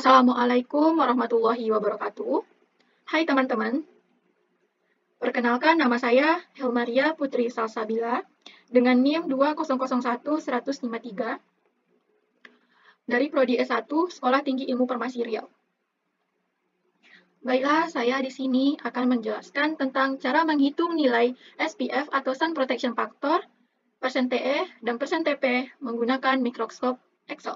Assalamualaikum warahmatullahi wabarakatuh. Hai teman-teman, perkenalkan nama saya Helmaria Putri Salsabila dengan NIM 2001153 dari Prodi S1 Sekolah Tinggi Ilmu Farmasi Riau. Baiklah, saya di sini akan menjelaskan tentang cara menghitung nilai SPF atau Sun Protection Factor, persen TE, dan persen TP menggunakan mikroskop Excel.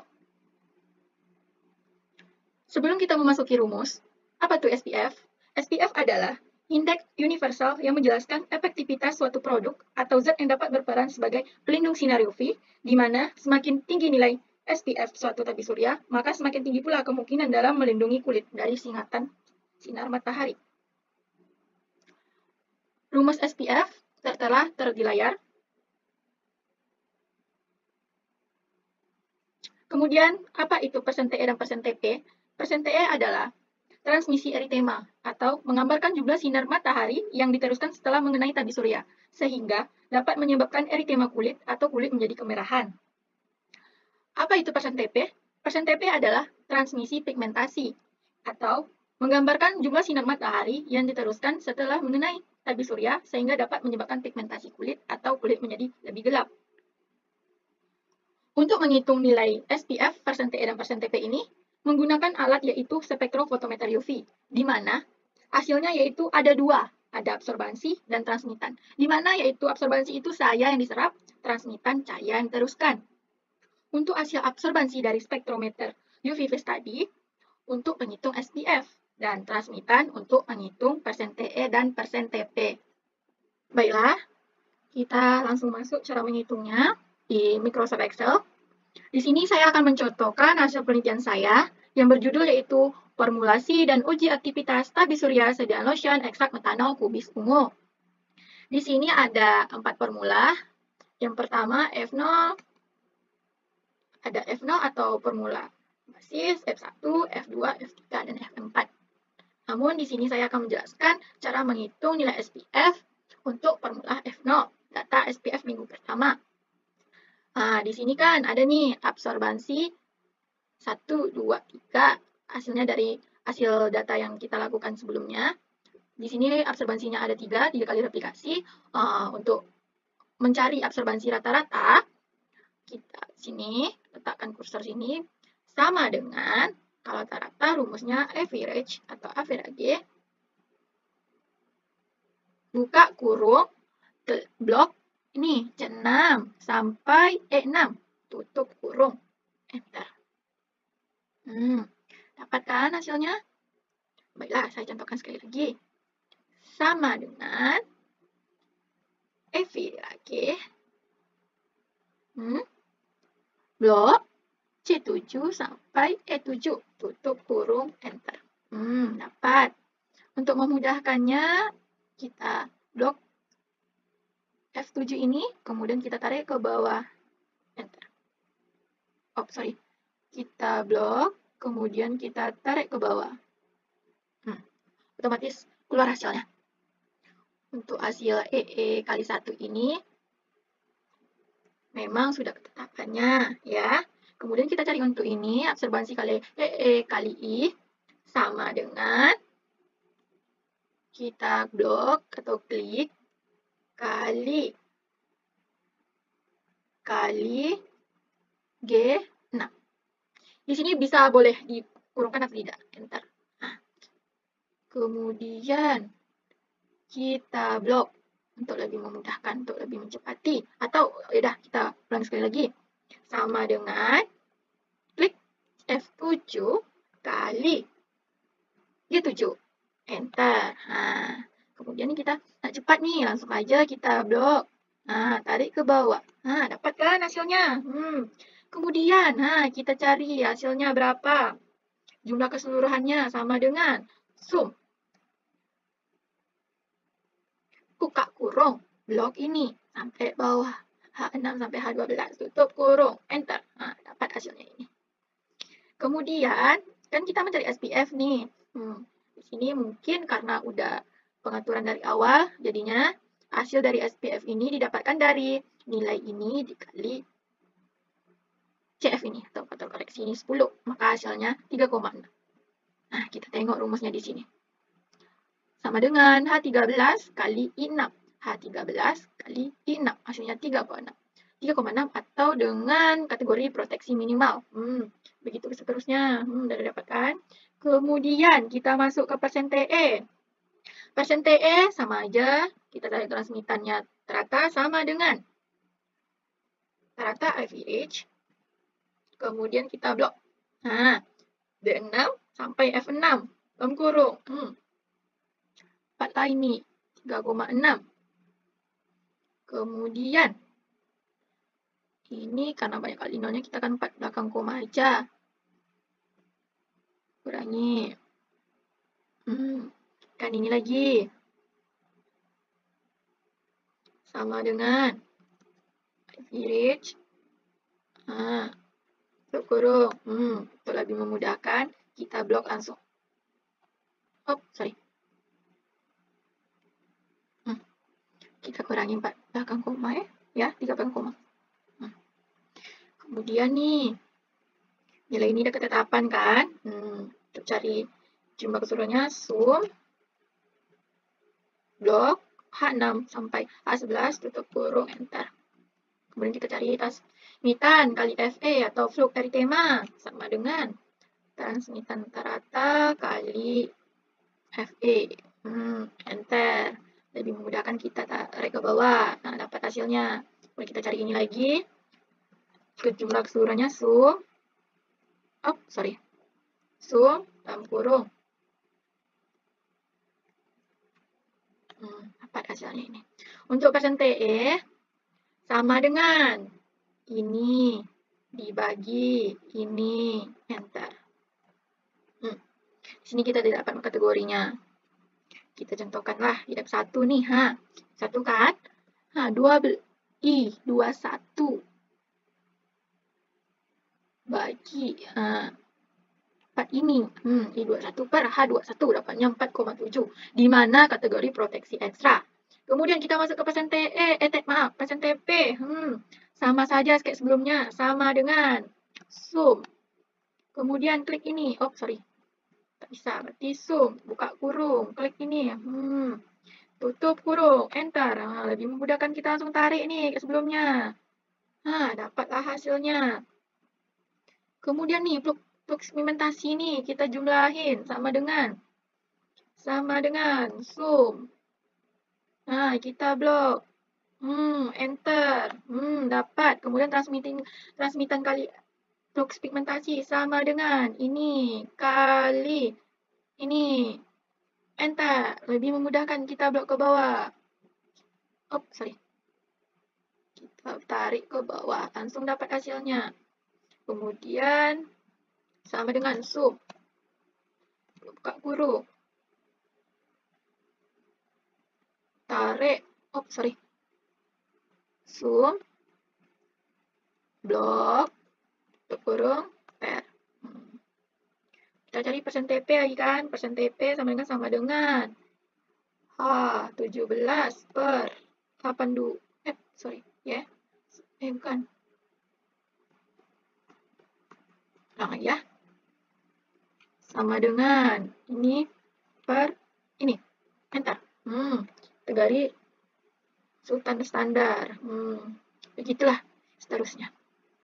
Sebelum kita memasuki rumus, apa itu SPF? SPF adalah indeks universal yang menjelaskan efektivitas suatu produk atau zat yang dapat berperan sebagai pelindung sinar UV, di mana semakin tinggi nilai SPF suatu tabir surya, maka semakin tinggi pula kemungkinan dalam melindungi kulit dari singatan sinar matahari. Rumus SPF tertera di layar. Kemudian, apa itu persen TE dan persen TP? Persen TE adalah transmisi eritema atau menggambarkan jumlah sinar matahari yang diteruskan setelah mengenai tabir surya, sehingga dapat menyebabkan eritema kulit atau kulit menjadi kemerahan. Apa itu persen TP? Persen TP adalah transmisi pigmentasi atau menggambarkan jumlah sinar matahari yang diteruskan setelah mengenai tabir surya sehingga dapat menyebabkan pigmentasi kulit atau kulit menjadi lebih gelap. Untuk menghitung nilai SPF, persen TE dan persen TP ini, menggunakan alat yaitu spektrofotometer UV, di mana hasilnya yaitu ada dua, ada absorbansi dan transmitan. Di mana yaitu absorbansi itu cahaya yang diserap, transmitan cahaya yang diteruskan. Untuk hasil absorbansi dari spektrometer UV phase tadi, untuk menghitung SPF, dan transmitan untuk menghitung persen TE dan persen TP. Baiklah, kita langsung masuk cara menghitungnya di Microsoft Excel. Di sini saya akan mencontohkan hasil penelitian saya yang berjudul yaitu Formulasi dan Uji Aktivitas Tabir Surya Sediaan Lotion Ekstrak Metanol Kubis Ungu. Di sini ada 4 formula. Yang pertama F0, ada F0 atau formula basis, F1, F2, F3, dan F4. Namun di sini saya akan menjelaskan cara menghitung nilai SPF untuk formula F0, data SPF minggu pertama. Nah, di sini kan ada nih absorbansi 1, 2, 3, hasilnya dari hasil data yang kita lakukan sebelumnya. Di sini absorbansinya ada 3 kali replikasi. Untuk mencari absorbansi rata-rata, kita sini letakkan kursor sini, sama dengan kalau rata-rata rumusnya average atau average, buka kurung, blok ini C6 sampai E6, tutup kurung, enter. Dapat kan hasilnya? Baiklah, saya contohkan sekali lagi. Sama dengan average, blok C7 sampai E7, tutup kurung, enter. Dapat. Untuk memudahkannya, kita blok F7 ini, kemudian kita tarik ke bawah, enter. Kita blok, kemudian kita tarik ke bawah. Otomatis keluar hasilnya. Untuk hasil EE kali 1 ini, memang sudah ketetapannya, ya. Kemudian kita cari untuk ini, absorbansi kali EE kali I, sama dengan kita blok atau klik kali G6. Di sini bisa boleh dikurungkan atau tidak, enter. Kemudian kita blok untuk lebih memudahkan, untuk lebih mencepati. Atau yaudah kita ulang sekali lagi. Sama dengan klik F7 kali G7, enter. Kemudian kita nak cepat nih, langsung aja kita blok. Tarik ke bawah. Dapat kan hasilnya? Kemudian, kita cari hasilnya berapa. Jumlah keseluruhannya sama dengan sum. Buka kurung, blok ini sampai bawah. H6 sampai H12, tutup kurung, enter. Dapat hasilnya ini. Kemudian, kan kita mencari SPF nih. Di sini mungkin karena udah pengaturan dari awal, jadinya hasil dari SPF ini didapatkan dari nilai ini dikali CF ini, atau faktor koreksi ini 10, maka hasilnya 3,6. Nah, kita tengok rumusnya di sini. Sama dengan H13 kali I6. H13 kali I6. Hasilnya 3,6. 3,6 atau dengan kategori proteksi minimal. Begitu seterusnya. Udah dapatkan. Kemudian kita masuk ke persen TE. Persen TE sama aja. Kita cari transmitannya rata sama dengan rata average. Kemudian kita blok. Nah, D6 sampai F6. Dalam kurung. 4 lah ini. 3,6. Kemudian, ini karena banyak kali nolnya, kita akan 4 belakang koma aja. Kurangi. Kan ini lagi. Sama dengan average. Tutup kurung. Untuk lebih memudahkan, kita blok langsung. Sorry. Kita kurangi 4 belakang koma ya. 3 belakang koma. Kemudian nih, nilai ini udah ketetapan kan? Untuk cari jumlah keseluruhannya, sum, blok, H6 sampai H11, tutup kurung, enter. Kemudian kita cari transmitan kali FE atau flux eritema sama dengan transmitan rata kali FE. Enter. Lebih memudahkan kita tarik ke bawah. Nah, dapat hasilnya. Kemudian kita cari ini lagi. Jumlah keseluruhannya sum. Sum dalam kurung. Dapat hasilnya ini. Untuk persen TE sama dengan ini dibagi ini, enter. Di sini kita tidak dapat kategorinya. Kita contohkanlah di step 1 nih, 1 kan? 21 bagi 4 ini. I21 per H21 dapatnya 4,7. Di mana kategori proteksi ekstra. Kemudian kita masuk ke persen TE, persen TP. Sama saja kayak sebelumnya, sama dengan sum. Kemudian klik ini. Tak bisa, berarti sum, buka kurung, klik ini. Tutup kurung, enter. Lebih memudahkan kita langsung tarik nih kayak sebelumnya. Dapatlah hasilnya. Kemudian nih, flux pigmentasi nih kita jumlahin sama dengan sum. Kita blok. Enter. Dapat. Kemudian transmitan kali flux pigmentasi sama dengan ini kali ini. Enter. Lebih memudahkan kita blok ke bawah. Kita tarik ke bawah. Langsung dapat hasilnya. Kemudian sama dengan sum. Buka kurung. Tarik. Sum. Blok. Tutup kurung. Per. Kita cari persen TP lagi kan. Persen TP sama dengan H17 per 82. Bukan. Ulang lagi ya. Sama dengan ini per ini. Enter. Kategori sultan standar. Begitulah seterusnya.